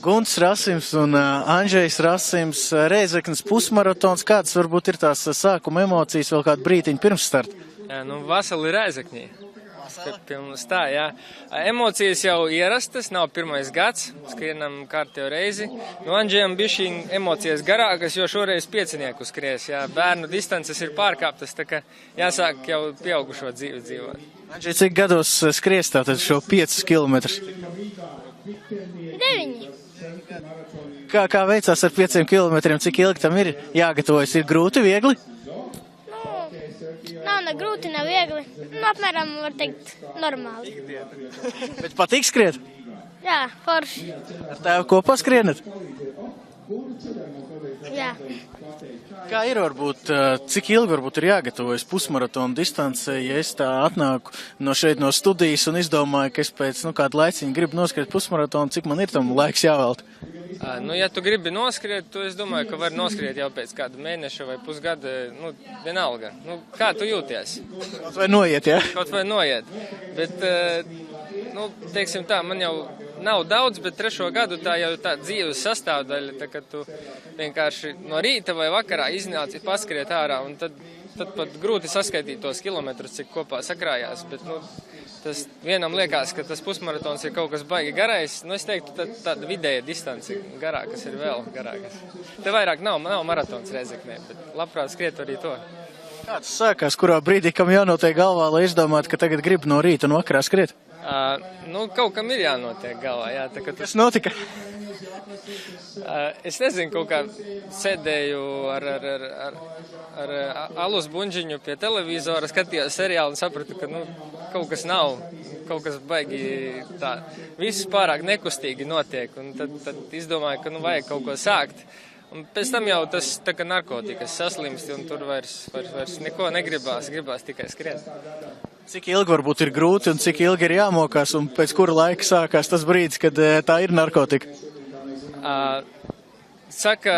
Gunts Rasims un Andžejs Rasims, Rēzeknes pusmaratons. Kādas varbūt ir tās sākuma emocijas vēl kādu brītiņu pirms starta? Nu, vasali Rēzeknī. Pie mums tā, jā. Emocijas jau ierastas, nav pirmais gads, skrienam kārtējo reizi. Nu, Andžejam bišķi emocijas garākas, jo šoreiz piecinieku skries, jā. Bērnu distances ir pārkāptas, tā ka jāsāk jau pieaugušo dzīvi dzīvot. Andžej, cik gados skries tātad šo 5 kilometrus? 9. Kā veicās ar 5 kilometriem, cik ilgi tam ir jāgatavojas? Ir grūti, viegli? Nav ne grūti, ne viegli. Apmēram, var teikt, normāli. Bet patīk skriet? Jā, forši. Ar tēvu kopā skrienat? Jā. Kā ir varbūt, cik ilgi varbūt ir jāgatavojas pusmaratona distancē, ja es tā atnāku no šeit no studijas un izdomāju, ka es pēc kādu laiciņu gribu noskriet pusmaratonu, cik man ir tam laiks jāvelta? Nu, ja tu gribi noskriet, tu es domāju, ka vari noskriet jau pēc kāda mēneša vai pusgada, vienalga. Kā tu jūties? Kaut vai noiet, jā? Kaut vai noiet. Bet, teiksim tā, man jau nav daudz, bet 3. gadu tā jau tā dzīves sastāvdaļa, tā ka tu vienkārši no rīta vai vakarā iznāci paskriet ārā, un tad pat grūti saskaitīt tos kilometrus, cik kopā sakrājās, bet, tas vienam liekas, ka tas pusmaratons ir kaut kas baigi garais, es teiktu, tāda vidēja distance garākas ir vēl garākas. Te vairāk nav maratons Rēzeknē, bet labprāt skriet arī to. Kāds sākās, kurā brīdī, kam jānotiek galvā, lai izdomātu, ka tagad grib no rīta un vakarā skriet? Kaut kam ir jānotiek galvā, jā. Kas notika? Es nezinu, kaut kā sēdēju ar alus buņģiņu pie televizora, skatījos seriālu un sapratu, ka kaut kas nav, kaut kas baigi tā, viss pārāk nekustīgi notiek, un tad izdomāju, ka vajag kaut ko sākt. Un pēc tam jau tas tā kā narkotikas saslimsti, un tur vairs neko negribās, gribās tikai skriet. Cik ilgi varbūt ir grūti un cik ilgi ir jāmokās, un pēc kura laika sākās tas brīdis, kad tā ir narkotika? Saka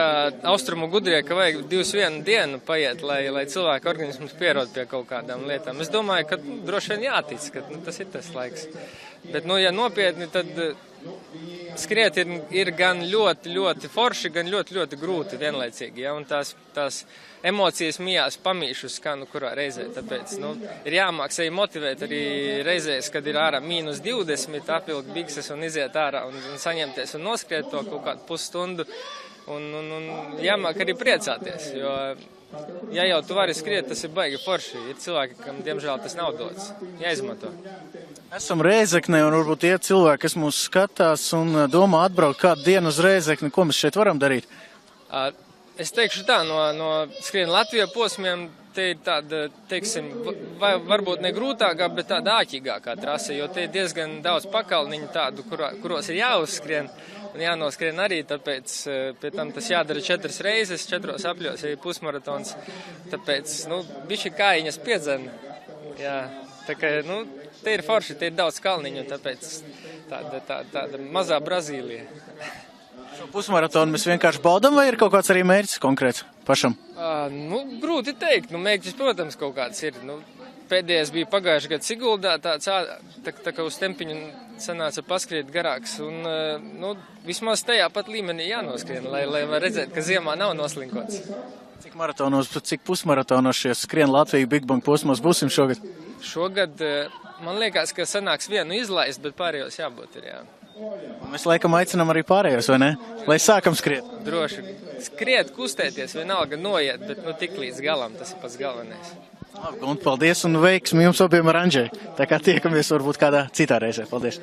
austrumu gudrie, ka vajag 21 dienu paiet, lai cilvēka organisms pierod pie kaut kādām lietām. Es domāju, ka droši vien jātic, ka tas ir tas laiks. Bet, ja nopietni, tad skriet ir gan ļoti, ļoti forši, gan ļoti, ļoti grūti vienlaicīgi. Ja? Un tās emocijas mijās pamīšus skanu kurā reizē. Tāpēc ir jāmāk sevi motivēt arī reizēs, kad ir ārā -20, apvilkt bikses un iziet ārā un saņemties un noskriet to kaut kādu pusstundu. Un jāmāk arī priecāties, jo ja jau tu vari skriet, tas ir baigi forši. Ir cilvēki, kam diemžēl tas nav dots. Jāizmanto. Esam Rēzeknē un varbūt tie cilvēki, kas mūs skatās un domā atbraukt kādu dienu uz Rēzekni, ko mēs šeit varam darīt? Es teikšu tā, no skrien Latvijā posmiem te ir tāda, teiksim, varbūt ne grūtākā, bet tāda āķīgākā trase, jo te ir diezgan daudz pakalniņu tādu, kuros ir jāuzskrien un jānoskrien arī, tāpēc pie tam tas jādara 4 reizes, 4 apļos, ja ir pusmaratons, tāpēc, bišķi kājiņas piedzen, jā, tā kā, te ir forši, te ir daudz kalniņu, tāpēc tāda mazā Brazīlija. Šo pusmaratonu mēs vienkārši baudam, vai ir kaut kāds arī mērķis konkrēts pašam? Grūti teikt. Mērķis, protams, kaut kāds ir. Pēdējais bija pagājušajā gadā Siguldā, tā kā uz tempiņu sanāca paskriet garāks. Un, vismaz tajā pat līmenī jānoskrien, lai var redzēt, ka ziemā nav noslinkots. Cik pusmaratonos šie skrien Latviju Big Bang posmos būsim šogad? Šogad, man liekas, ka sanāks vienu izlaist, bet pārējos jābūt ir, jā. Mēs laikam aicinām arī pārējos, vai ne? Lai sākam skriet. Droši. Skriet, kustēties, vienalga noiet, bet tik līdz galam, tas ir pats galvenais. Labi, un paldies un veiksmi jums abiem ar Andžeju. Tā kā tiekamies varbūt kādā citā reizē. Paldies.